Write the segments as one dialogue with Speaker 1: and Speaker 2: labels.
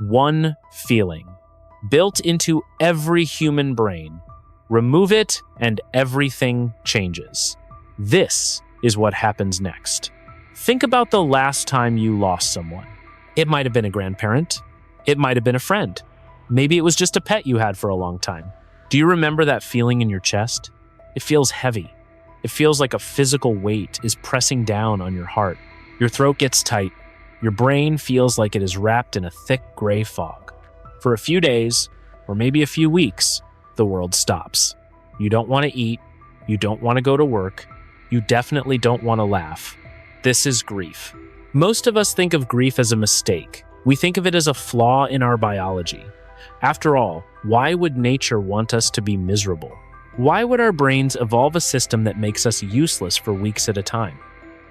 Speaker 1: One feeling, built into every human brain. Remove it and everything changes. This is what happens next. Think about the last time you lost someone. It might have been a grandparent. It might have been a friend. Maybe it was just a pet you had for a long time. Do you remember that feeling in your chest? It feels heavy. It feels like a physical weight is pressing down on your heart. Your throat gets tight. Your brain feels like it is wrapped in a thick gray fog. For a few days, or maybe a few weeks, the world stops. You don't want to eat. You don't want to go to work. You definitely don't want to laugh. This is grief. Most of us think of grief as a mistake. We think of it as a flaw in our biology. After all, why would nature want us to be miserable? Why would our brains evolve a system that makes us useless for weeks at a time?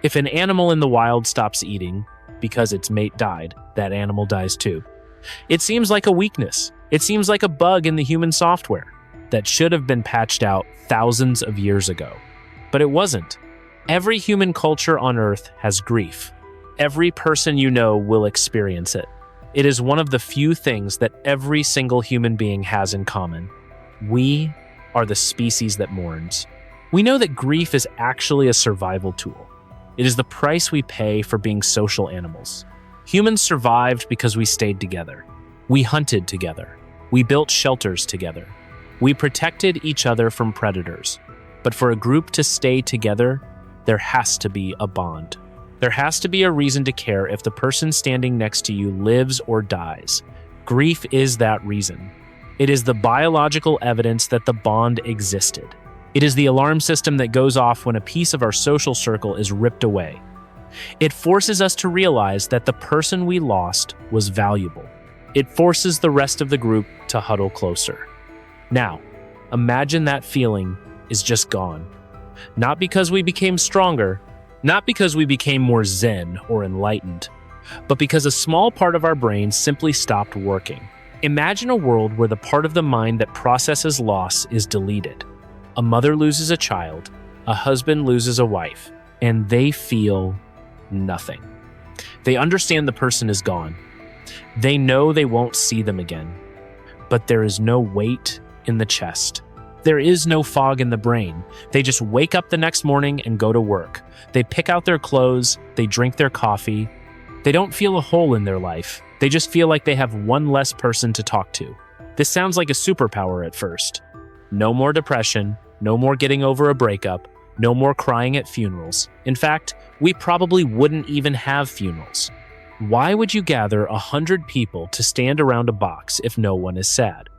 Speaker 1: If an animal in the wild stops eating because its mate died, that animal dies too. It seems like a weakness. It seems like a bug in the human software that should have been patched out thousands of years ago. But it wasn't. Every human culture on Earth has grief. Every person you know will experience it. It is one of the few things that every single human being has in common. We are the species that mourns. We know that grief is actually a survival tool. It is the price we pay for being social animals. Humans survived because we stayed together. We hunted together. We built shelters together. We protected each other from predators. But for a group to stay together, there has to be a bond. There has to be a reason to care if the person standing next to you lives or dies. Grief is that reason. It is the biological evidence that the bond existed. It is the alarm system that goes off when a piece of our social circle is ripped away. It forces us to realize that the person we lost was valuable. It forces the rest of the group to huddle closer. Now, imagine that feeling is just gone. Not because we became stronger, not because we became more zen or enlightened, but because a small part of our brain simply stopped working. Imagine a world where the part of the mind that processes loss is deleted. A mother loses a child, a husband loses a wife, and they feel nothing. They understand the person is gone. They know they won't see them again. But there is no weight in the chest. There is no fog in the brain. They just wake up the next morning and go to work. They pick out their clothes, they drink their coffee. They don't feel a hole in their life. They just feel like they have one less person to talk to. This sounds like a superpower at first. No more depression, no more getting over a breakup, no more crying at funerals. In fact, we probably wouldn't even have funerals. Why would you gather 100 people to stand around a box if no one is sad?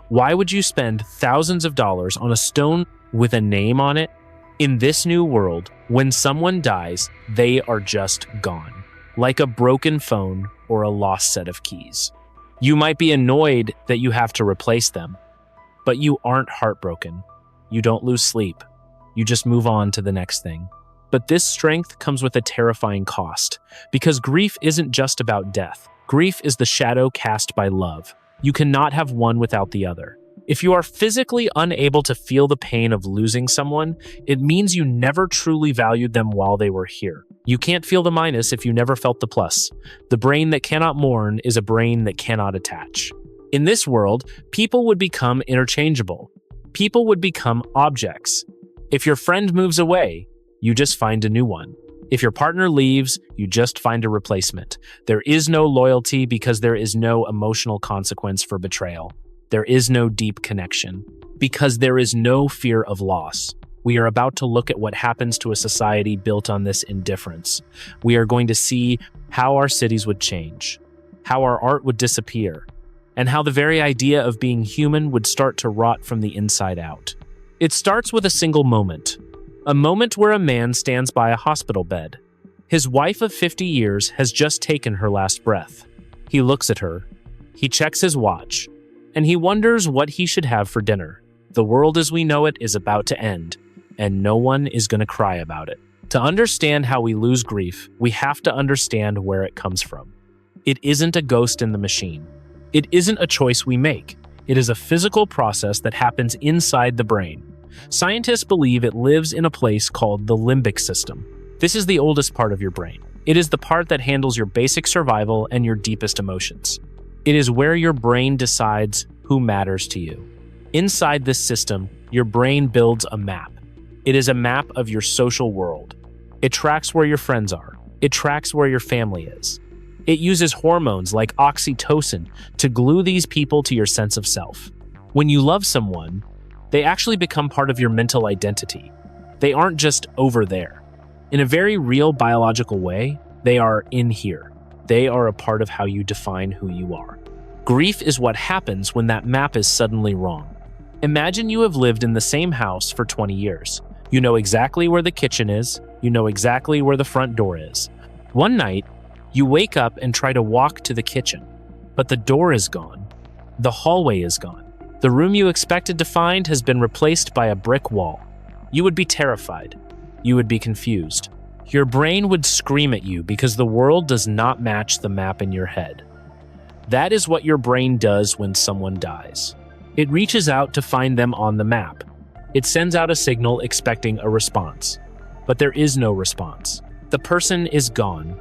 Speaker 1: Why would you spend thousands of dollars on a stone with a name on it? In this new world, when someone dies, they are just gone, like a broken phone or a lost set of keys. You might be annoyed that you have to replace them, but you aren't heartbroken. You don't lose sleep. You just move on to the next thing. But this strength comes with a terrifying cost, because grief isn't just about death. Grief is the shadow cast by love. You cannot have one without the other. If you are physically unable to feel the pain of losing someone, it means you never truly valued them while they were here. You can't feel the minus if you never felt the plus. The brain that cannot mourn is a brain that cannot attach. In this world, people would become interchangeable. People would become objects. If your friend moves away, you just find a new one. If your partner leaves, you just find a replacement. There is no loyalty because there is no emotional consequence for betrayal. There is no deep connection because there is no fear of loss. We are about to look at what happens to a society built on this indifference. We are going to see how our cities would change, how our art would disappear, and how the very idea of being human would start to rot from the inside out. It starts with a single moment. A moment where a man stands by a hospital bed. His wife of 50 years has just taken her last breath. He looks at her. He checks his watch. And he wonders what he should have for dinner. The world as we know it is about to end, and no one is going to cry about it. To understand how we lose grief, we have to understand where it comes from. It isn't a ghost in the machine. It isn't a choice we make. It is a physical process that happens inside the brain. Scientists believe it lives in a place called the limbic system. This is the oldest part of your brain. It is the part that handles your basic survival and your deepest emotions. It is where your brain decides who matters to you. Inside this system, your brain builds a map. It is a map of your social world. It tracks where your friends are. It tracks where your family is. It uses hormones like oxytocin to glue these people to your sense of self. When you love someone, they actually become part of your mental identity. They aren't just over there. In a very real biological way, they are in here. They are a part of how you define who you are. Grief is what happens when that map is suddenly wrong. Imagine you have lived in the same house for 20 years. You know exactly where the kitchen is. You know exactly where the front door is. One night, you wake up and try to walk to the kitchen, but the door is gone. The hallway is gone. The room you expected to find has been replaced by a brick wall. You would be terrified. You would be confused. Your brain would scream at you because the world does not match the map in your head. That is what your brain does when someone dies. It reaches out to find them on the map. It sends out a signal expecting a response. But there is no response. The person is gone.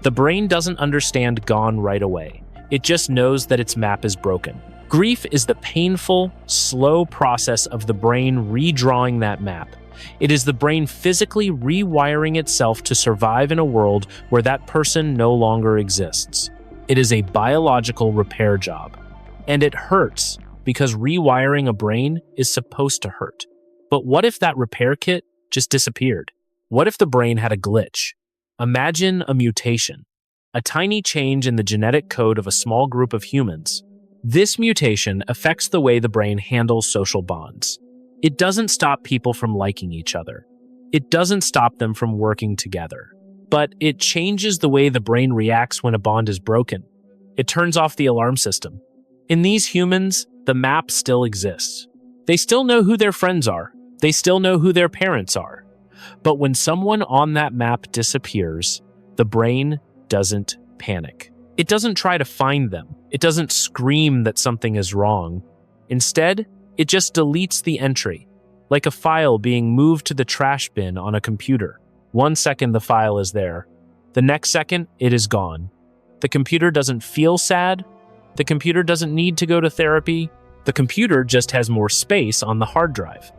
Speaker 1: The brain doesn't understand gone right away. It just knows that its map is broken. Grief is the painful, slow process of the brain redrawing that map. It is the brain physically rewiring itself to survive in a world where that person no longer exists. It is a biological repair job. And it hurts because rewiring a brain is supposed to hurt. But what if that repair kit just disappeared? What if the brain had a glitch? Imagine a mutation, a tiny change in the genetic code of a small group of humans. This mutation affects the way the brain handles social bonds. It doesn't stop people from liking each other. It doesn't stop them from working together. But it changes the way the brain reacts when a bond is broken. It turns off the alarm system. In these humans, the map still exists. They still know who their friends are. They still know who their parents are. But when someone on that map disappears, the brain doesn't panic. It doesn't try to find them. It doesn't scream that something is wrong. Instead, it just deletes the entry, like a file being moved to the trash bin on a computer. 1 second the file is there. The next second, it is gone. The computer doesn't feel sad. The computer doesn't need to go to therapy. The computer just has more space on the hard drive.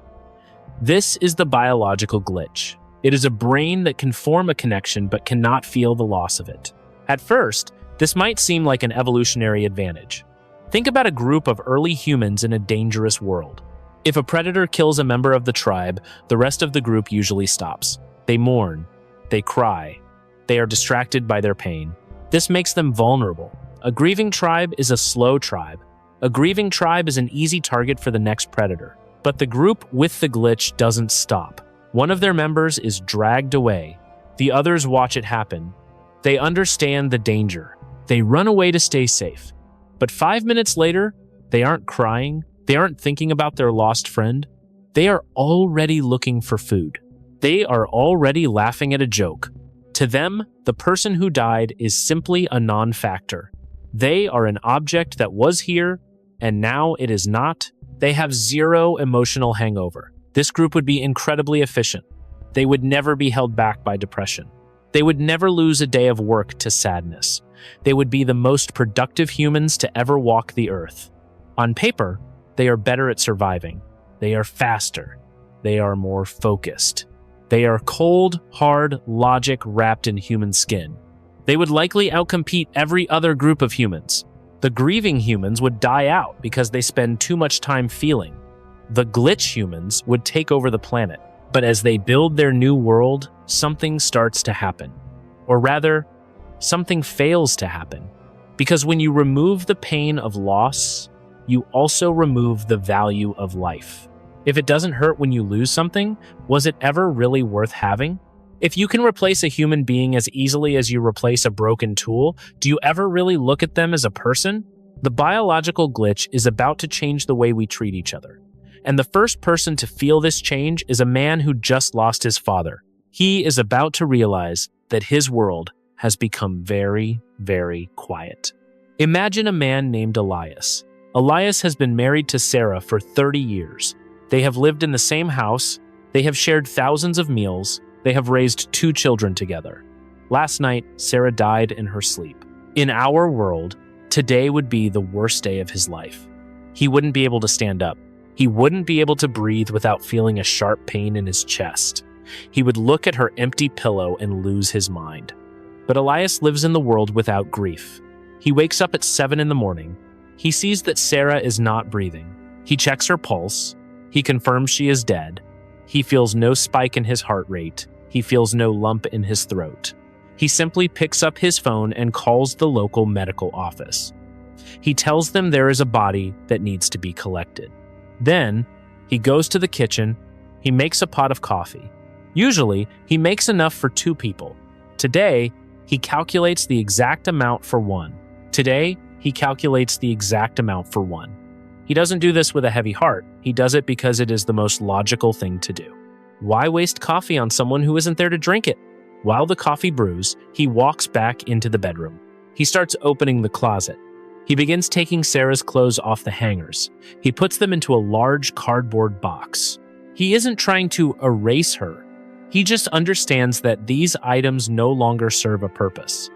Speaker 1: This is the biological glitch. It is a brain that can form a connection but cannot feel the loss of it. At first, this might seem like an evolutionary advantage. Think about a group of early humans in a dangerous world. If a predator kills a member of the tribe, the rest of the group usually stops. They mourn. They cry. They are distracted by their pain. This makes them vulnerable. A grieving tribe is a slow tribe. A grieving tribe is an easy target for the next predator. But the group with the glitch doesn't stop. One of their members is dragged away. The others watch it happen. They understand the danger. They run away to stay safe. But 5 minutes later, they aren't crying. They aren't thinking about their lost friend. They are already looking for food. They are already laughing at a joke. To them, the person who died is simply a non-factor. They are an object that was here, and now it is not. They have zero emotional hangover. This group would be incredibly efficient. They would never be held back by depression. They would never lose a day of work to sadness. They would be the most productive humans to ever walk the earth. On paper, they are better at surviving. They are faster. They are more focused. They are cold, hard logic wrapped in human skin. They would likely outcompete every other group of humans. The grieving humans would die out because they spend too much time feeling. The glitch humans would take over the planet. But as they build their new world, something starts to happen. Or rather, something fails to happen. Because when you remove the pain of loss, you also remove the value of life. If it doesn't hurt when you lose something, was it ever really worth having? If you can replace a human being as easily as you replace a broken tool, do you ever really look at them as a person? The biological glitch is about to change the way we treat each other. And the first person to feel this change is a man who just lost his father. He is about to realize that his world has become very, very quiet. Imagine a man named Elias. Elias has been married to Sarah for 30 years. They have lived in the same house. They have shared thousands of meals. They have raised 2 children together. Last night, Sarah died in her sleep. In our world, today would be the worst day of his life. He wouldn't be able to stand up. He wouldn't be able to breathe without feeling a sharp pain in his chest. He would look at her empty pillow and lose his mind. But Elias lives in the world without grief. He wakes up at 7 in the morning. He sees that Sarah is not breathing. He checks her pulse. He confirms she is dead. He feels no spike in his heart rate. He feels no lump in his throat. He simply picks up his phone and calls the local medical office. He tells them there is a body that needs to be collected. Then, he goes to the kitchen. He makes a pot of coffee. Usually, he makes enough for 2 people. Today, he calculates the exact amount for 1. Today, he calculates the exact amount for 1. He doesn't do this with a heavy heart. He does it because it is the most logical thing to do. Why waste coffee on someone who isn't there to drink it? While the coffee brews, he walks back into the bedroom. He starts opening the closet. He begins taking Sarah's clothes off the hangers. He puts them into a large cardboard box. He isn't trying to erase her. He just understands that these items no longer serve a purpose.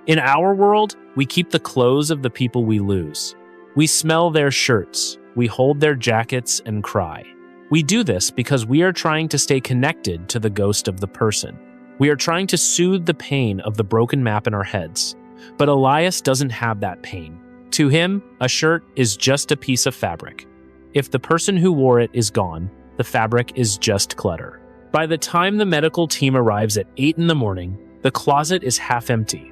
Speaker 1: In our world, we keep the clothes of the people we lose. We smell their shirts. We hold their jackets and cry. We do this because we are trying to stay connected to the ghost of the person. We are trying to soothe the pain of the broken map in our heads. But Elias doesn't have that pain. To him, a shirt is just a piece of fabric. If the person who wore it is gone, the fabric is just clutter. By the time the medical team arrives at 8 in the morning, the closet is half empty.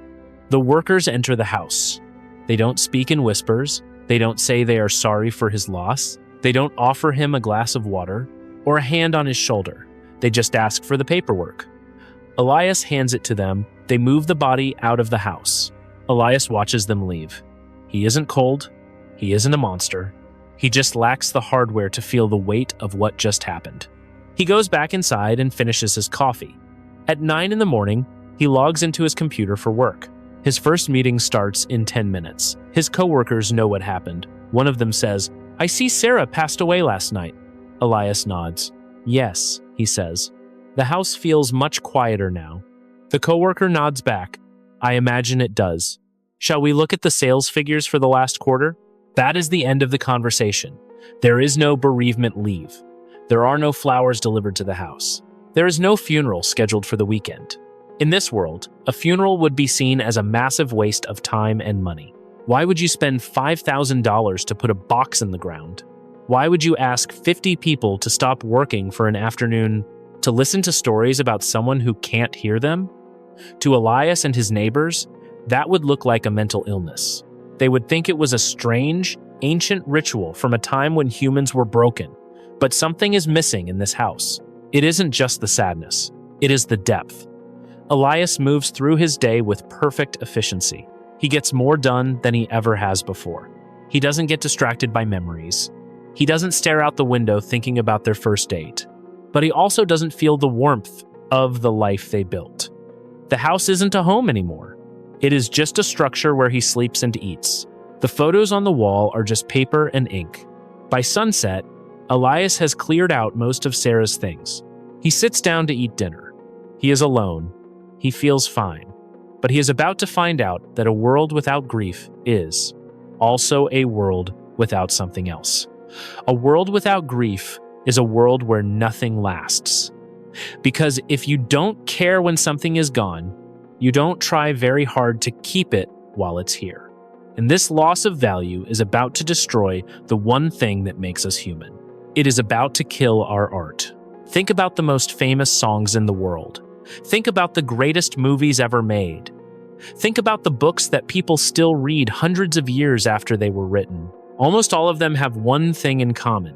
Speaker 1: The workers enter the house. They don't speak in whispers. They don't say they are sorry for his loss. They don't offer him a glass of water or a hand on his shoulder. They just ask for the paperwork. Elias hands it to them. They move the body out of the house. Elias watches them leave. He isn't cold. He isn't a monster. He just lacks the hardware to feel the weight of what just happened. He goes back inside and finishes his coffee. At 9 in the morning, he logs into his computer for work. His first meeting starts in 10 minutes. His coworkers know what happened. One of them says, "I see Sarah passed away last night." Elias nods. "Yes," he says. The house feels much quieter now. The coworker nods back. "I imagine it does. Shall we look at the sales figures for the last quarter?" That is the end of the conversation. There is no bereavement leave. There are no flowers delivered to the house. There is no funeral scheduled for the weekend. In this world, a funeral would be seen as a massive waste of time and money. Why would you spend $5,000 to put a box in the ground? Why would you ask 50 people to stop working for an afternoon to listen to stories about someone who can't hear them? To Elias and his neighbors, that would look like a mental illness. They would think it was a strange, ancient ritual from a time when humans were broken. But something is missing in this house. It isn't just the sadness. It is the depth. Elias moves through his day with perfect efficiency. He gets more done than he ever has before. He doesn't get distracted by memories. He doesn't stare out the window thinking about their first date. But he also doesn't feel the warmth of the life they built. The house isn't a home anymore. It is just a structure where he sleeps and eats. The photos on the wall are just paper and ink. By sunset, Elias has cleared out most of Sarah's things. He sits down to eat dinner. He is alone. He feels fine. But he is about to find out that a world without grief is also a world without something else. A world without grief is a world where nothing lasts. Because if you don't care when something is gone, you don't try very hard to keep it while it's here. And this loss of value is about to destroy the one thing that makes us human. It is about to kill our art. Think about the most famous songs in the world. Think about the greatest movies ever made. Think about the books that people still read hundreds of years after they were written. Almost all of them have one thing in common.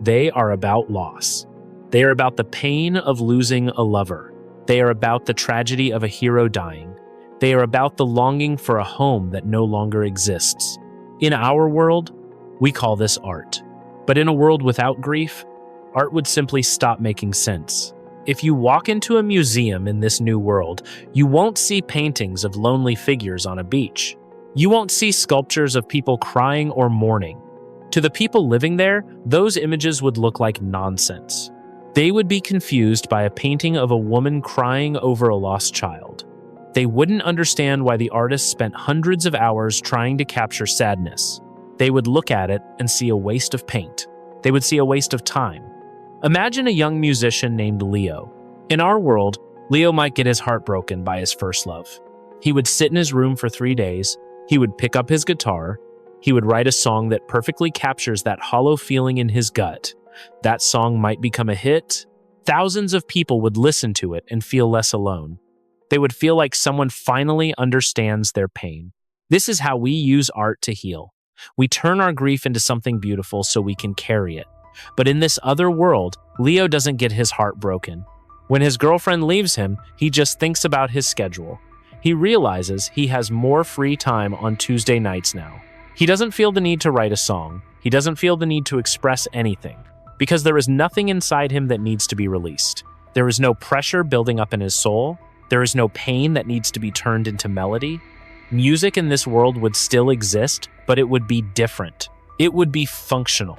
Speaker 1: They are about loss. They are about the pain of losing a lover. They are about the tragedy of a hero dying. They are about the longing for a home that no longer exists. In our world, we call this art. But in a world without grief, art would simply stop making sense. If you walk into a museum in this new world, you won't see paintings of lonely figures on a beach. You won't see sculptures of people crying or mourning. To the people living there, those images would look like nonsense. They would be confused by a painting of a woman crying over a lost child. They wouldn't understand why the artist spent hundreds of hours trying to capture sadness. They would look at it and see a waste of paint. They would see a waste of time. Imagine a young musician named Leo. In our world, Leo might get his heart broken by his first love. He would sit in his room for 3 days. He would pick up his guitar. He would write a song that perfectly captures that hollow feeling in his gut. That song might become a hit. Thousands of people would listen to it and feel less alone. They would feel like someone finally understands their pain. This is how we use art to heal. We turn our grief into something beautiful so we can carry it. But in this other world, Leo doesn't get his heart broken. When his girlfriend leaves him, he just thinks about his schedule. He realizes he has more free time on Tuesday nights now. He doesn't feel the need to write a song. He doesn't feel the need to express anything, because there is nothing inside him that needs to be released. There is no pressure building up in his soul. There is no pain that needs to be turned into melody. Music in this world would still exist, but it would be different. It would be functional.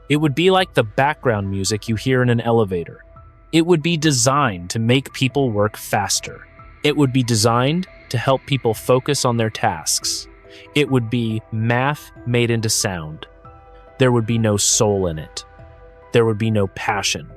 Speaker 1: It would be like the background music you hear in an elevator. It would be designed to make people work faster. It would be designed to help people focus on their tasks. It would be math made into sound. There would be no soul in it. There would be no passion.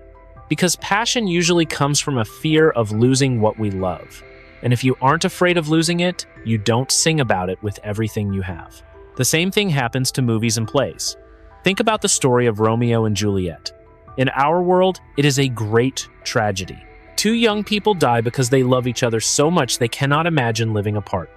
Speaker 1: Because passion usually comes from a fear of losing what we love. And if you aren't afraid of losing it, you don't sing about it with everything you have. The same thing happens to movies and plays. Think about the story of Romeo and Juliet. In our world, it is a great tragedy. 2 young people die because they love each other so much they cannot imagine living apart.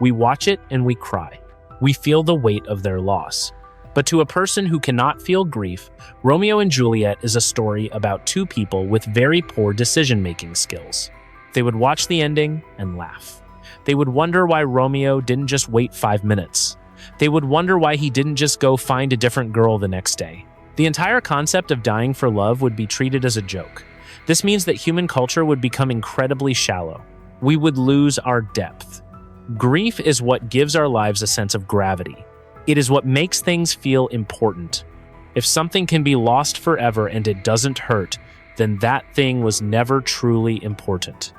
Speaker 1: We watch it and we cry. We feel the weight of their loss. But to a person who cannot feel grief, Romeo and Juliet is a story about 2 people with very poor decision-making skills. They would watch the ending and laugh. They would wonder why Romeo didn't just wait 5 minutes. They would wonder why he didn't just go find a different girl the next day. The entire concept of dying for love would be treated as a joke. This means that human culture would become incredibly shallow. We would lose our depth. Grief is what gives our lives a sense of gravity. It is what makes things feel important. If something can be lost forever and it doesn't hurt, then that thing was never truly important.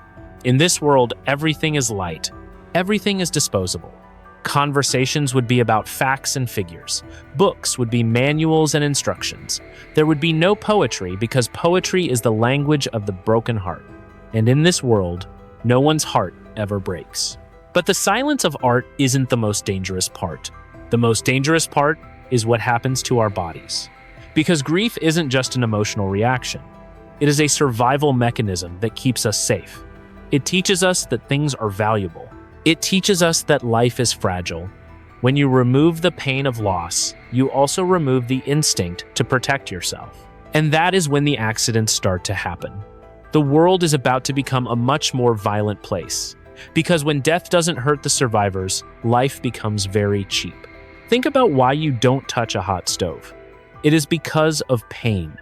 Speaker 1: In this world, everything is light. Everything is disposable. Conversations would be about facts and figures. Books would be manuals and instructions. There would be no poetry because poetry is the language of the broken heart. And in this world, no one's heart ever breaks. But the silence of art isn't the most dangerous part. The most dangerous part is what happens to our bodies. Because grief isn't just an emotional reaction. It is a survival mechanism that keeps us safe. It teaches us that things are valuable. It teaches us that life is fragile. When you remove the pain of loss, you also remove the instinct to protect yourself. And that is when the accidents start to happen. The world is about to become a much more violent place. Because when death doesn't hurt the survivors, life becomes very cheap. Think about why you don't touch a hot stove. It is because of pain.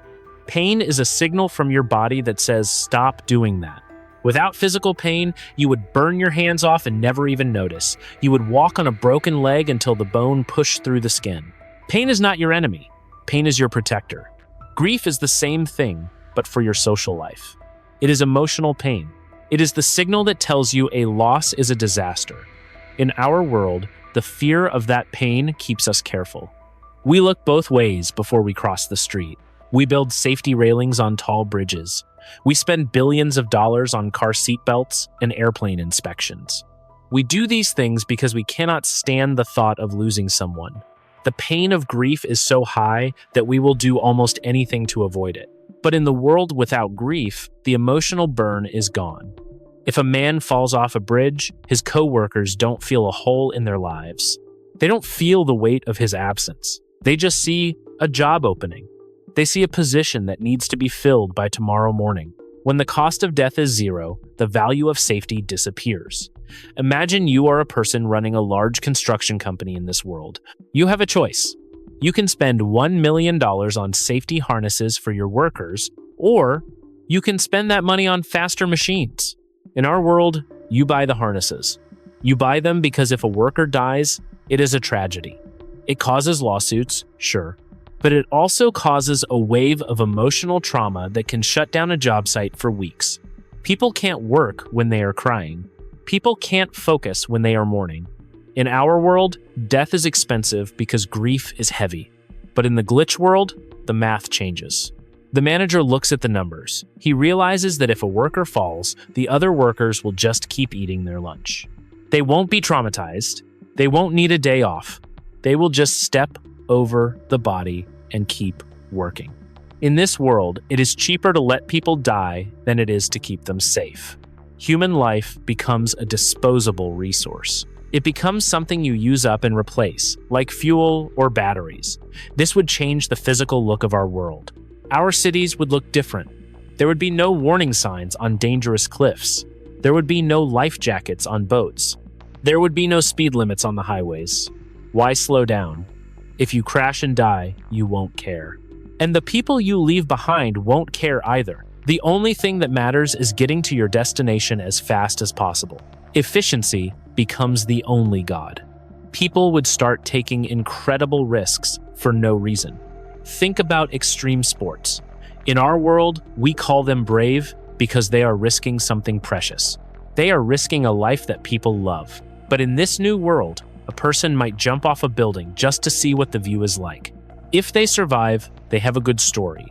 Speaker 1: Pain is a signal from your body that says, stop doing that. Without physical pain, you would burn your hands off and never even notice. You would walk on a broken leg until the bone pushed through the skin. Pain is not your enemy. Pain is your protector. Grief is the same thing, but for your social life. It is emotional pain. It is the signal that tells you a loss is a disaster. In our world, the fear of that pain keeps us careful. We look both ways before we cross the street. We build safety railings on tall bridges. We spend billions of dollars on car seatbelts and airplane inspections. We do these things because we cannot stand the thought of losing someone. The pain of grief is so high that we will do almost anything to avoid it. But in the world without grief, the emotional burn is gone. If a man falls off a bridge, his co-workers don't feel a hole in their lives. They don't feel the weight of his absence. They just see a job opening. They see a position that needs to be filled by tomorrow morning. When the cost of death is zero, the value of safety disappears. Imagine you are a person running a large construction company in this world. You have a choice. You can spend $1 million on safety harnesses for your workers, or you can spend that money on faster machines. In our world, you buy the harnesses. You buy them because if a worker dies, it is a tragedy. It causes lawsuits, sure, but it also causes a wave of emotional trauma that can shut down a job site for weeks. People can't work when they are crying. People can't focus when they are mourning. In our world, death is expensive because grief is heavy. But in the glitch world, the math changes. The manager looks at the numbers. He realizes that if a worker falls, the other workers will just keep eating their lunch. They won't be traumatized. They won't need a day off. They will just step over the body and keep working. In this world, it is cheaper to let people die than it is to keep them safe. Human life becomes a disposable resource. It becomes something you use up and replace, like fuel or batteries. This would change the physical look of our world. Our cities would look different. There would be no warning signs on dangerous cliffs. There would be no life jackets on boats. There would be no speed limits on the highways. Why slow down? If you crash and die, you won't care. And the people you leave behind won't care either. The only thing that matters is getting to your destination as fast as possible. Efficiency becomes the only god. People would start taking incredible risks for no reason. Think about extreme sports. In our world, we call them brave because they are risking something precious. They are risking a life that people love. But in this new world, a person might jump off a building just to see what the view is like. If they survive, they have a good story.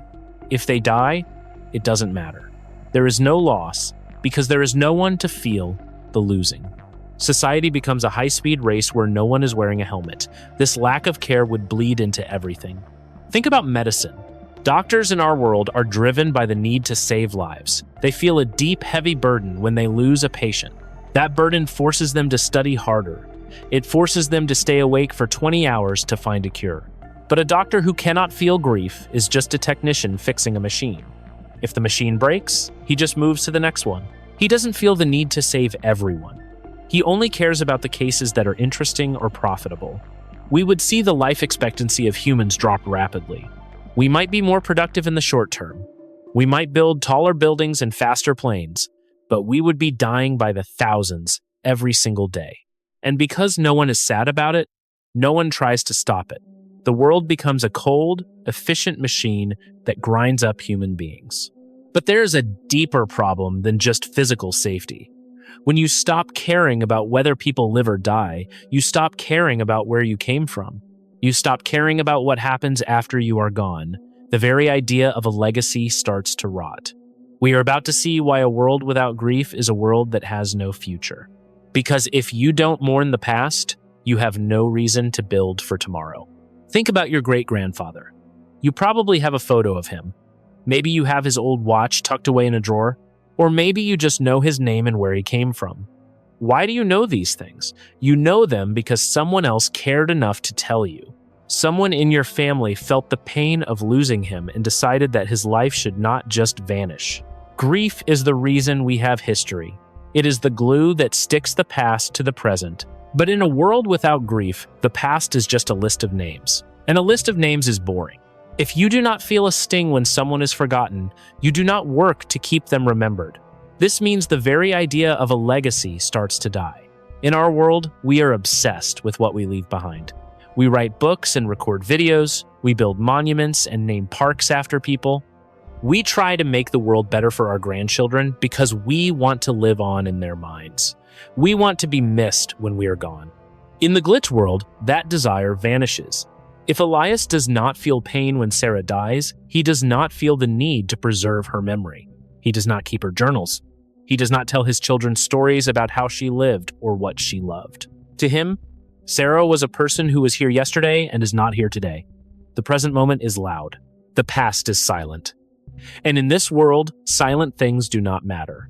Speaker 1: If they die, it doesn't matter. There is no loss because there is no one to feel the losing. Society becomes a high-speed race where no one is wearing a helmet. This lack of care would bleed into everything. Think about medicine. Doctors in our world are driven by the need to save lives. They feel a deep, heavy burden when they lose a patient. That burden forces them to study harder. It forces them to stay awake for 20 hours to find a cure. But a doctor who cannot feel grief is just a technician fixing a machine. If the machine breaks, he just moves to the next one. He doesn't feel the need to save everyone. He only cares about the cases that are interesting or profitable. We would see the life expectancy of humans drop rapidly. We might be more productive in the short term. We might build taller buildings and faster planes, but we would be dying by the thousands every single day. And because no one is sad about it, no one tries to stop it. The world becomes a cold, efficient machine that grinds up human beings. But there is a deeper problem than just physical safety. When you stop caring about whether people live or die, you stop caring about where you came from. You stop caring about what happens after you are gone. The very idea of a legacy starts to rot. We are about to see why a world without grief is a world that has no future. Because if you don't mourn the past, you have no reason to build for tomorrow. Think about your great-grandfather. You probably have a photo of him. Maybe you have his old watch tucked away in a drawer, or maybe you just know his name and where he came from. Why do you know these things? You know them because someone else cared enough to tell you. Someone in your family felt the pain of losing him and decided that his life should not just vanish. Grief is the reason we have history. It is the glue that sticks the past to the present. But in a world without grief, the past is just a list of names. And a list of names is boring. If you do not feel a sting when someone is forgotten, you do not work to keep them remembered. This means the very idea of a legacy starts to die. In our world, we are obsessed with what we leave behind. We write books and record videos. We build monuments and name parks after people. We try to make the world better for our grandchildren because we want to live on in their minds. We want to be missed when we are gone. In the glitch world, that desire vanishes. If Elias does not feel pain when Sarah dies, he does not feel the need to preserve her memory. He does not keep her journals. He does not tell his children stories about how she lived or what she loved. To him, Sarah was a person who was here yesterday and is not here today. The present moment is loud. The past is silent. And in this world, silent things do not matter.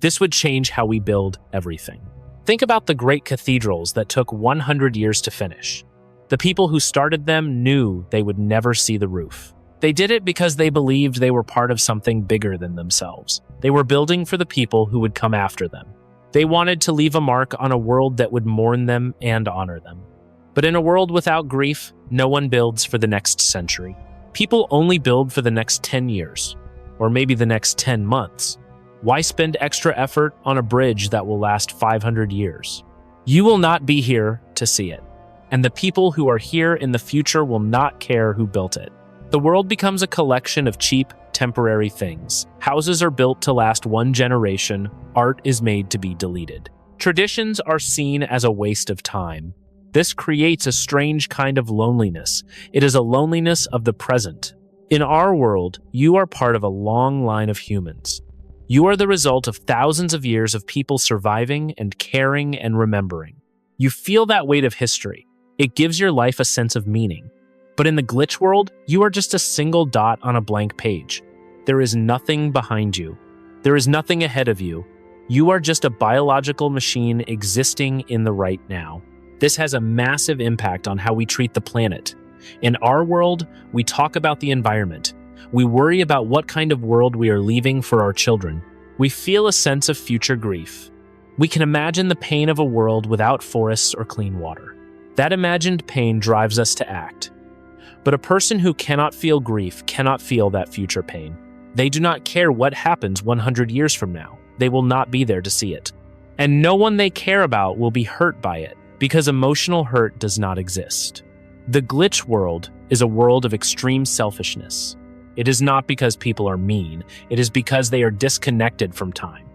Speaker 1: This would change how we build everything. Think about the great cathedrals that took 100 years to finish. The people who started them knew they would never see the roof. They did it because they believed they were part of something bigger than themselves. They were building for the people who would come after them. They wanted to leave a mark on a world that would mourn them and honor them. But in a world without grief, no one builds for the next century. People only build for the next 10 years, or maybe the next 10 months. Why spend extra effort on a bridge that will last 500 years? You will not be here to see it, and the people who are here in the future will not care who built it. The world becomes a collection of cheap, temporary things. Houses are built to last one generation. Art is made to be deleted. Traditions are seen as a waste of time. This creates a strange kind of loneliness. It is a loneliness of the present. In our world, you are part of a long line of humans. You are the result of thousands of years of people surviving and caring and remembering. You feel that weight of history. It gives your life a sense of meaning. But in the glitch world, you are just a single dot on a blank page. There is nothing behind you. There is nothing ahead of you. You are just a biological machine existing in the right now. This has a massive impact on how we treat the planet. In our world, we talk about the environment. We worry about what kind of world we are leaving for our children. We feel a sense of future grief. We can imagine the pain of a world without forests or clean water. That imagined pain drives us to act. But a person who cannot feel grief cannot feel that future pain. They do not care what happens 100 years from now. They will not be there to see it. And no one they care about will be hurt by it, because emotional hurt does not exist. The glitch world is a world of extreme selfishness. It is not because people are mean, it is because they are disconnected from time.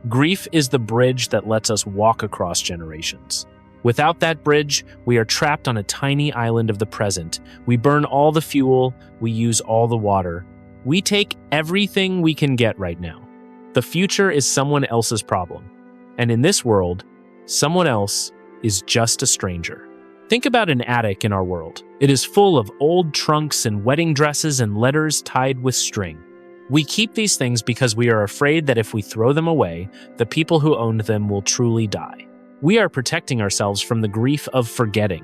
Speaker 1: Grief is the bridge that lets us walk across generations. Without that bridge, we are trapped on a tiny island of the present. We burn all the fuel, we use all the water. We take everything we can get right now. The future is someone else's problem. And in this world, someone else is just a stranger. Think about an attic in our world. It is full of old trunks and wedding dresses and letters tied with string. We keep these things because we are afraid that if we throw them away, the people who owned them will truly die. We are protecting ourselves from the grief of forgetting.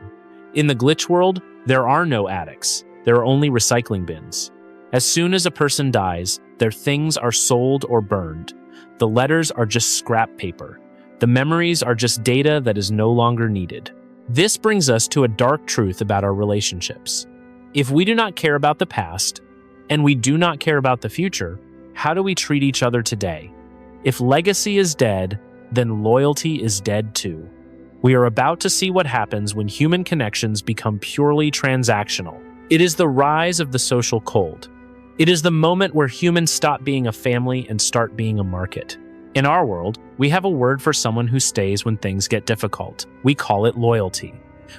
Speaker 1: In the glitch world, there are no attics. There are only recycling bins. As soon as a person dies, their things are sold or burned. The letters are just scrap paper. The memories are just data that is no longer needed. This brings us to a dark truth about our relationships. If we do not care about the past, and we do not care about the future, how do we treat each other today? If legacy is dead, then loyalty is dead too. We are about to see what happens when human connections become purely transactional. It is the rise of the social cold. It is the moment where humans stop being a family and start being a market. In our world, we have a word for someone who stays when things get difficult. We call it loyalty.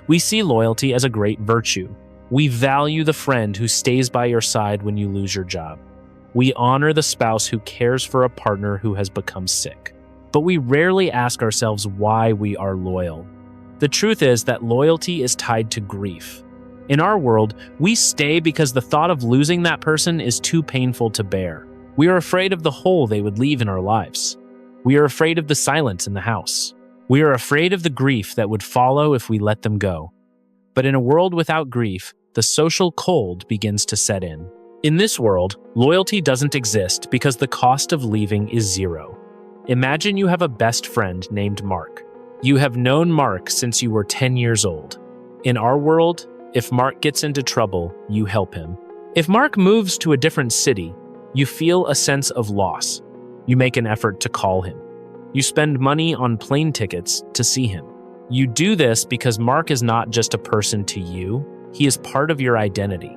Speaker 1: We see loyalty as a great virtue. We value the friend who stays by your side when you lose your job. We honor the spouse who cares for a partner who has become sick. But we rarely ask ourselves why we are loyal. The truth is that loyalty is tied to grief. In our world, we stay because the thought of losing that person is too painful to bear. We are afraid of the hole they would leave in our lives. We are afraid of the silence in the house. We are afraid of the grief that would follow if we let them go. But in a world without grief, the social cold begins to set in. In this world, loyalty doesn't exist because the cost of leaving is zero. Imagine you have a best friend named Mark. You have known Mark since you were 10 years old. In our world, if Mark gets into trouble, you help him. If Mark moves to a different city, you feel a sense of loss. You make an effort to call him. You spend money on plane tickets to see him. You do this because Mark is not just a person to you, he is part of your identity.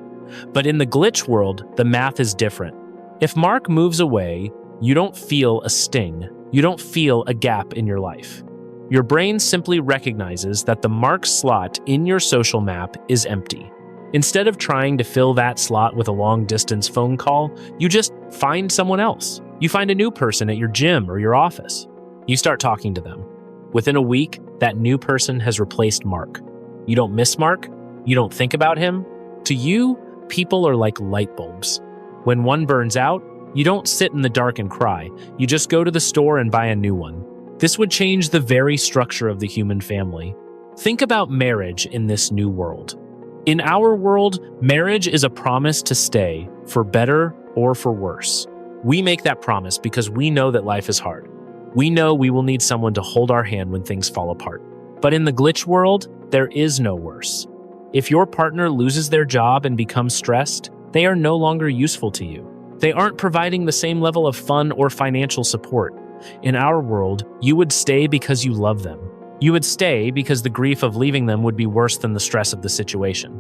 Speaker 1: But in the glitch world, the math is different. If Mark moves away, you don't feel a sting. You don't feel a gap in your life. Your brain simply recognizes that the Mark slot in your social map is empty. Instead of trying to fill that slot with a long-distance phone call, you just find someone else. You find a new person at your gym or your office. You start talking to them. Within a week, that new person has replaced Mark. You don't miss Mark. You don't think about him. To you, people are like light bulbs. When one burns out, you don't sit in the dark and cry. You just go to the store and buy a new one. This would change the very structure of the human family. Think about marriage in this new world. In our world, marriage is a promise to stay, for better or for worse. We make that promise because we know that life is hard. We know we will need someone to hold our hand when things fall apart. But in the glitch world, there is no worse. If your partner loses their job and becomes stressed, they are no longer useful to you. They aren't providing the same level of fun or financial support. In our world, you would stay because you love them. You would stay because the grief of leaving them would be worse than the stress of the situation.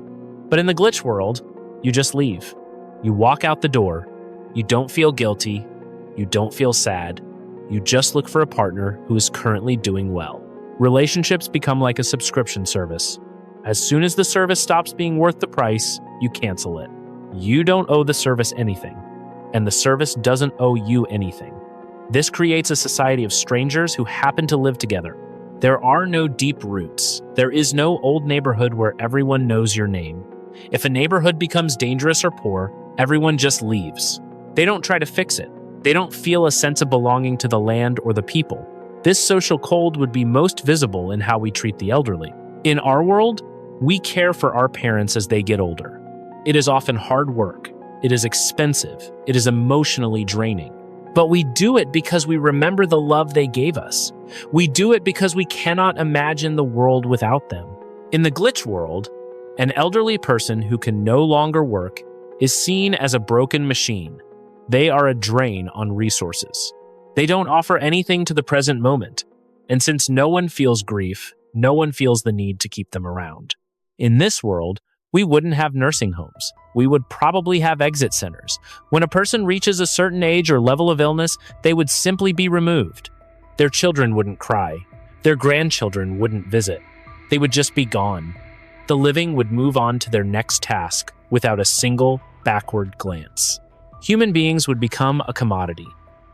Speaker 1: But in the glitch world, you just leave. You walk out the door. You don't feel guilty. You don't feel sad. You just look for a partner who is currently doing well. Relationships become like a subscription service. As soon as the service stops being worth the price, you cancel it. You don't owe the service anything, and the service doesn't owe you anything. This creates a society of strangers who happen to live together. There are no deep roots. There is no old neighborhood where everyone knows your name. If a neighborhood becomes dangerous or poor, everyone just leaves. They don't try to fix it. They don't feel a sense of belonging to the land or the people. This social cold would be most visible in how we treat the elderly. In our world, we care for our parents as they get older. It is often hard work. It is expensive. It is emotionally draining. But we do it because we remember the love they gave us. We do it because we cannot imagine the world without them. In the glitch world, an elderly person who can no longer work is seen as a broken machine. They are a drain on resources. They don't offer anything to the present moment. And since no one feels grief, no one feels the need to keep them around. In this world, we wouldn't have nursing homes. We would probably have exit centers. When a person reaches a certain age or level of illness, they would simply be removed. Their children wouldn't cry. Their grandchildren wouldn't visit. They would just be gone. The living would move on to their next task without a single backward glance. Human beings would become a commodity.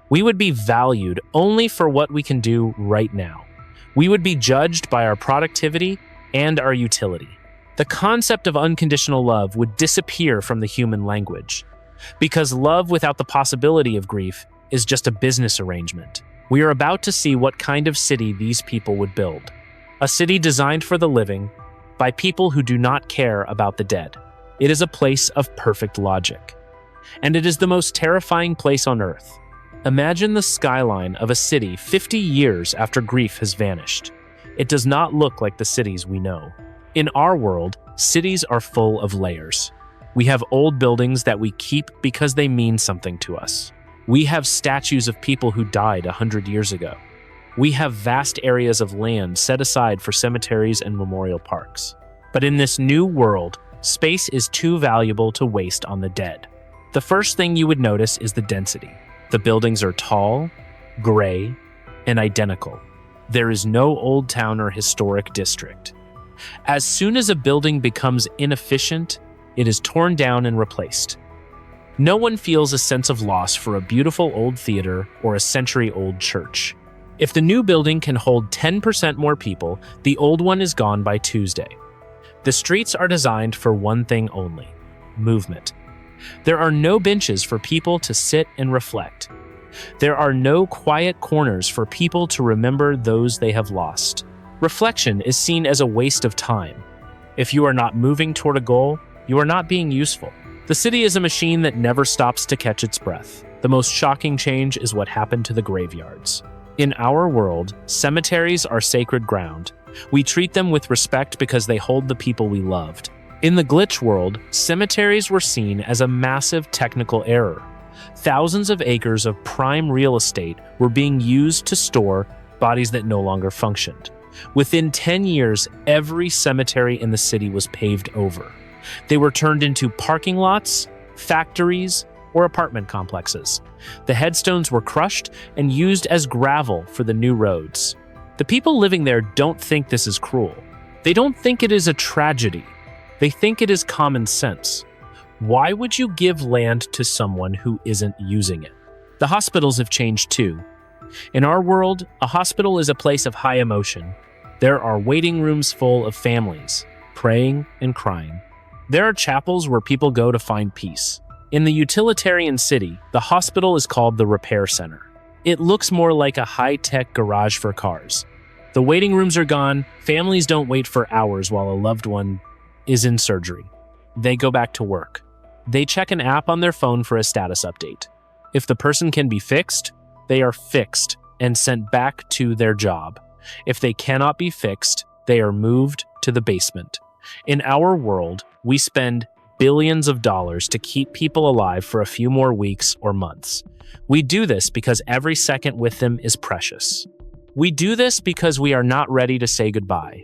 Speaker 1: We would be valued only for what we can do right now. We would be judged by our productivity and our utility. The concept of unconditional love would disappear from the human language, because love without the possibility of grief is just a business arrangement. We are about to see what kind of city these people would build. A city designed for the living by people who do not care about the dead. It is a place of perfect logic. And it is the most terrifying place on earth. Imagine the skyline of a city 50 years after grief has vanished. It does not look like the cities we know. In our world, cities are full of layers. We have old buildings that we keep because they mean something to us. We have statues of people who died 100 years ago. We have vast areas of land set aside for cemeteries and memorial parks. But in this new world, space is too valuable to waste on the dead. The first thing you would notice is the density. The buildings are tall, gray, and identical. There is no old town or historic district. As soon as a building becomes inefficient, it is torn down and replaced. No one feels a sense of loss for a beautiful old theater or a century-old church. If the new building can hold 10% more people, the old one is gone by Tuesday. The streets are designed for one thing only: movement. There are no benches for people to sit and reflect. There are no quiet corners for people to remember those they have lost. Reflection is seen as a waste of time. If you are not moving toward a goal, you are not being useful. The city is a machine that never stops to catch its breath. The most shocking change is what happened to the graveyards. In our world, cemeteries are sacred ground. We treat them with respect because they hold the people we loved. In the glitch world, cemeteries were seen as a massive technical error. Thousands of acres of prime real estate were being used to store bodies that no longer functioned. Within 10 years, every cemetery in the city was paved over. They were turned into parking lots, factories, or apartment complexes. The headstones were crushed and used as gravel for the new roads. The people living there don't think this is cruel. They don't think it is a tragedy. They think it is common sense. Why would you give land to someone who isn't using it? The hospitals have changed too. In our world, a hospital is a place of high emotion. There are waiting rooms full of families, praying and crying. There are chapels where people go to find peace. In the utilitarian city, the hospital is called the repair center. It looks more like a high-tech garage for cars. The waiting rooms are gone. Families don't wait for hours while a loved one is in surgery. They go back to work. They check an app on their phone for a status update. If the person can be fixed, they are fixed and sent back to their job. If they cannot be fixed, they are moved to the basement. In our world, we spend billions of dollars to keep people alive for a few more weeks or months. We do this because every second with them is precious. We do this because we are not ready to say goodbye.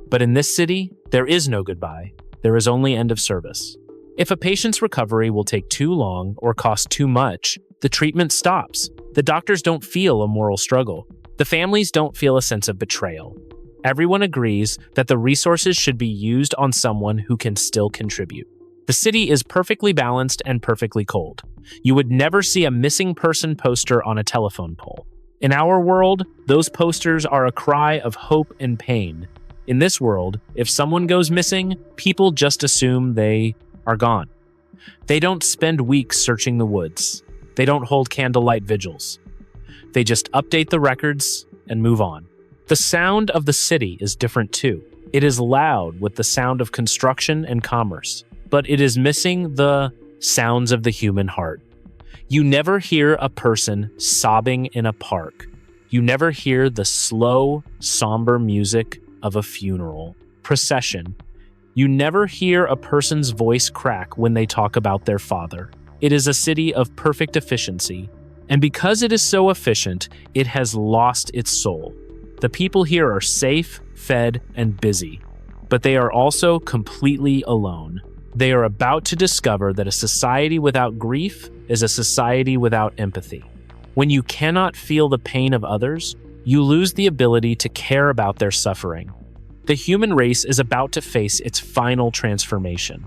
Speaker 1: But in this city, there is no goodbye. There is only end of service. If a patient's recovery will take too long or cost too much, the treatment stops. The doctors don't feel a moral struggle. The families don't feel a sense of betrayal. Everyone agrees that the resources should be used on someone who can still contribute. The city is perfectly balanced and perfectly cold. You would never see a missing person poster on a telephone pole. In our world, those posters are a cry of hope and pain. In this world, if someone goes missing, people just assume they are gone. They don't spend weeks searching the woods. They don't hold candlelight vigils. They just update the records and move on. The sound of the city is different too. It is loud with the sound of construction and commerce, but it is missing the sounds of the human heart. You never hear a person sobbing in a park. You never hear the slow, somber music of a funeral procession. You never hear a person's voice crack when they talk about their father. It is a city of perfect efficiency, and because it is so efficient, it has lost its soul. The people here are safe, fed, and busy, but they are also completely alone. They are about to discover that a society without grief is a society without empathy. When you cannot feel the pain of others, you lose the ability to care about their suffering. The human race is about to face its final transformation.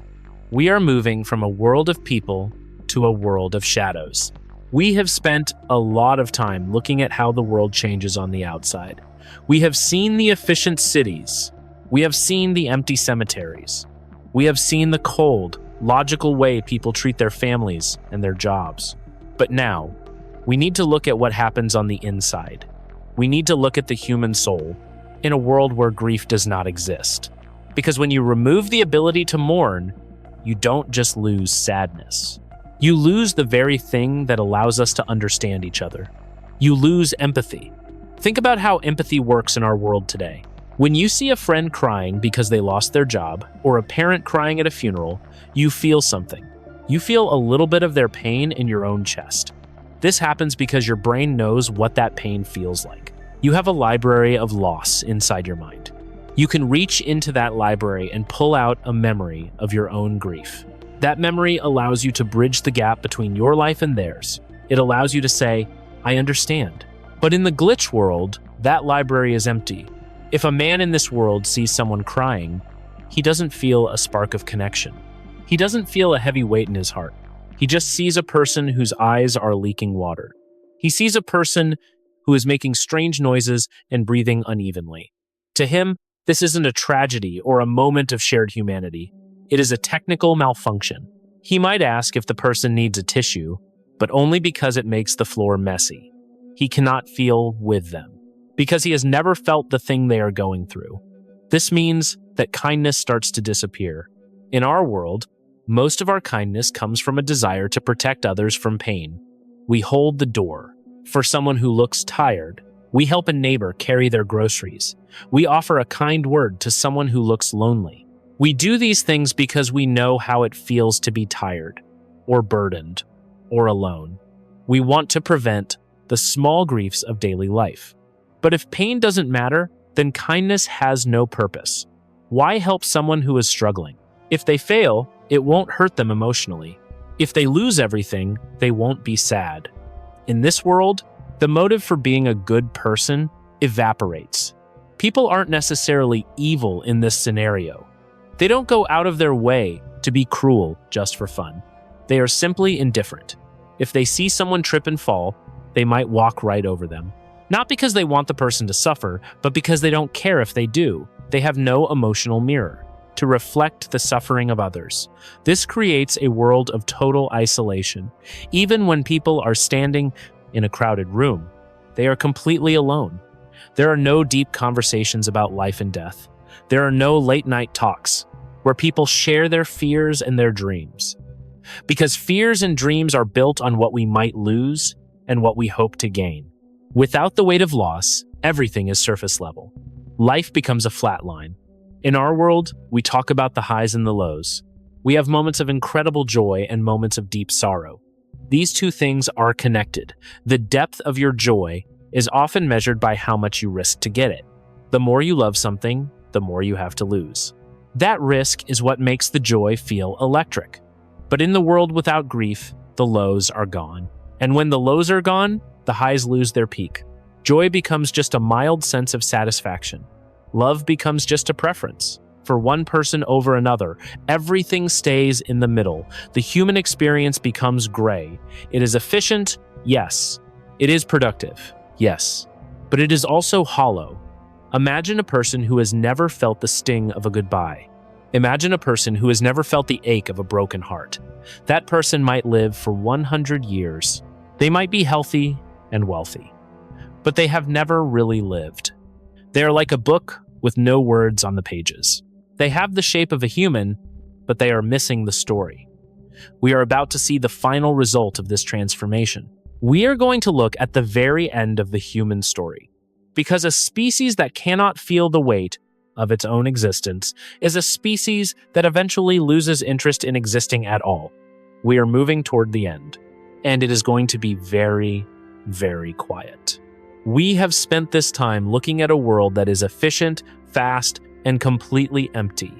Speaker 1: We are moving from a world of people to a world of shadows. We have spent a lot of time looking at how the world changes on the outside. We have seen the efficient cities. We have seen the empty cemeteries. We have seen the cold, logical way people treat their families and their jobs. But now, we need to look at what happens on the inside. We need to look at the human soul in a world where grief does not exist. Because when you remove the ability to mourn, you don't just lose sadness. You lose the very thing that allows us to understand each other. You lose empathy. Think about how empathy works in our world today. When you see a friend crying because they lost their job, or a parent crying at a funeral, you feel something. You feel a little bit of their pain in your own chest. This happens because your brain knows what that pain feels like. You have a library of loss inside your mind. You can reach into that library and pull out a memory of your own grief. That memory allows you to bridge the gap between your life and theirs. It allows you to say, I understand. But in the glitch world, that library is empty. If a man in this world sees someone crying, he doesn't feel a spark of connection. He doesn't feel a heavy weight in his heart. He just sees a person whose eyes are leaking water. He sees a person who is making strange noises and breathing unevenly. To him, this isn't a tragedy or a moment of shared humanity. It is a technical malfunction. He might ask if the person needs a tissue, but only because it makes the floor messy. He cannot feel with them, because he has never felt the thing they are going through. This means that kindness starts to disappear. In our world, most of our kindness comes from a desire to protect others from pain. We hold the door for someone who looks tired. We help a neighbor carry their groceries. We offer a kind word to someone who looks lonely. We do these things because we know how it feels to be tired, or burdened, or alone. We want to prevent the small griefs of daily life. But if pain doesn't matter, then kindness has no purpose. Why help someone who is struggling? If they fail, it won't hurt them emotionally. If they lose everything, they won't be sad. In this world, the motive for being a good person evaporates. People aren't necessarily evil in this scenario. They don't go out of their way to be cruel just for fun. They are simply indifferent. If they see someone trip and fall, they might walk right over them. Not because they want the person to suffer, but because they don't care if they do. They have no emotional mirror to reflect the suffering of others. This creates a world of total isolation. Even when people are standing in a crowded room, they are completely alone. There are no deep conversations about life and death. There are no late-night talks where people share their fears and their dreams. Because fears and dreams are built on what we might lose and what we hope to gain. Without the weight of loss, everything is surface level. Life becomes a flat line. In our world, we talk about the highs and the lows. We have moments of incredible joy and moments of deep sorrow. These two things are connected. The depth of your joy is often measured by how much you risk to get it. The more you love something, the more you have to lose. That risk is what makes the joy feel electric. But in the world without grief, the lows are gone. And when the lows are gone, the highs lose their peak. Joy becomes just a mild sense of satisfaction. Love becomes just a preference for one person over another. Everything stays in the middle. The human experience becomes gray. It is efficient, yes. It is productive, yes. But it is also hollow. Imagine a person who has never felt the sting of a goodbye. Imagine a person who has never felt the ache of a broken heart. That person might live for 100 years. They might be healthy and wealthy, but they have never really lived. They are like a book with no words on the pages. They have the shape of a human, but they are missing the story. We are about to see the final result of this transformation. We are going to look at the very end of the human story, because a species that cannot feel the weight of its own existence is a species that eventually loses interest in existing at all. We are moving toward the end, and it is going to be very, very quiet. We have spent this time looking at a world that is efficient, fast, and completely empty.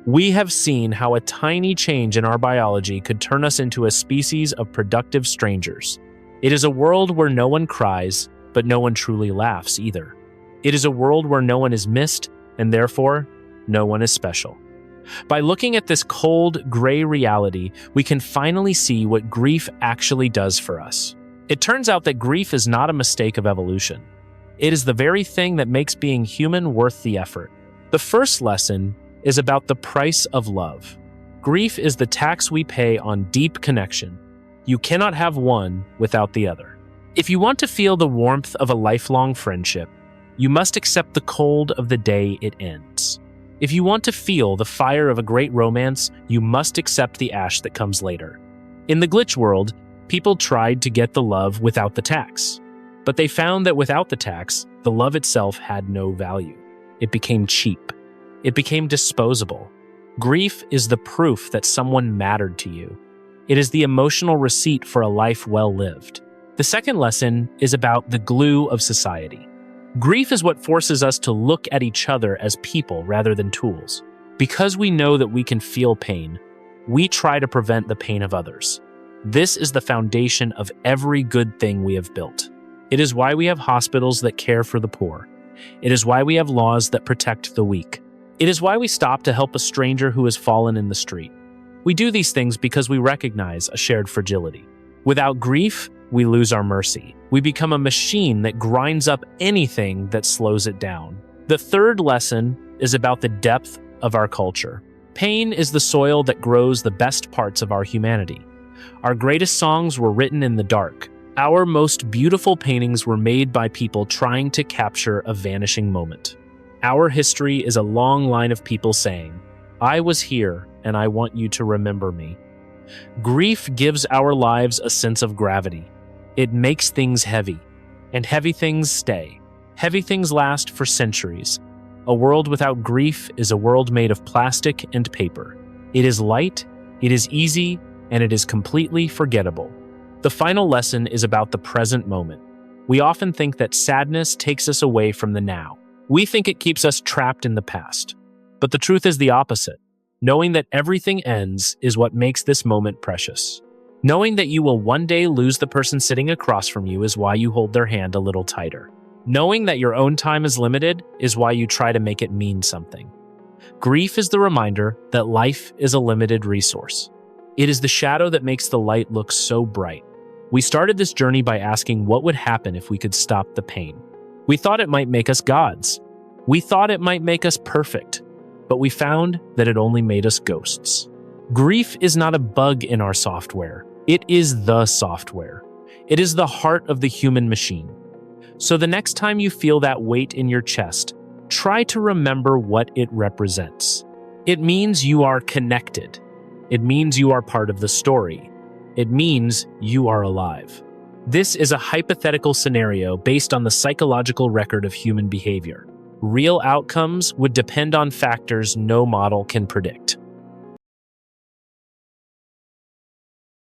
Speaker 1: We have seen how a tiny change in our biology could turn us into a species of productive strangers. It is a world where no one cries, but no one truly laughs either. It is a world where no one is missed, and therefore, no one is special. By looking at this cold, gray reality, we can finally see what grief actually does for us. It turns out that grief is not a mistake of evolution. It is the very thing that makes being human worth the effort. The first lesson is about the price of love. Grief is the tax we pay on deep connection. You cannot have one without the other. If you want to feel the warmth of a lifelong friendship, you must accept the cold of the day it ends. If you want to feel the fire of a great romance, you must accept the ash that comes later. In the glitch world, people tried to get the love without the tax, but they found that without the tax, the love itself had no value. It became cheap. It became disposable. Grief is the proof that someone mattered to you. It is the emotional receipt for a life well lived. The second lesson is about the glue of society. Grief is what forces us to look at each other as people rather than tools. Because we know that we can feel pain, we try to prevent the pain of others. This is the foundation of every good thing we have built. It is why we have hospitals that care for the poor. It is why we have laws that protect the weak. It is why we stop to help a stranger who has fallen in the street. We do these things because we recognize a shared fragility. Without grief, we lose our mercy. We become a machine that grinds up anything that slows it down. The third lesson is about the depth of our culture. Pain is the soil that grows the best parts of our humanity. Our greatest songs were written in the dark. Our most beautiful paintings were made by people trying to capture a vanishing moment. Our history is a long line of people saying, "I was here and I want you to remember me." Grief gives our lives a sense of gravity. It makes things heavy, and heavy things stay. Heavy things last for centuries. A world without grief is a world made of plastic and paper. It is light, it is easy, and it is completely forgettable. The final lesson is about the present moment. We often think that sadness takes us away from the now. We think it keeps us trapped in the past. But the truth is the opposite. Knowing that everything ends is what makes this moment precious. Knowing that you will one day lose the person sitting across from you is why you hold their hand a little tighter. Knowing that your own time is limited is why you try to make it mean something. Grief is the reminder that life is a limited resource. It is the shadow that makes the light look so bright. We started this journey by asking what would happen if we could stop the pain. We thought it might make us gods. We thought it might make us perfect, but we found that it only made us ghosts. Grief is not a bug in our software. It is the software. It is the heart of the human machine. So the next time you feel that weight in your chest, try to remember what it represents. It means you are connected. It means you are part of the story. It means you are alive. This is a hypothetical scenario based on the psychological record of human behavior. Real outcomes would depend on factors no model can predict.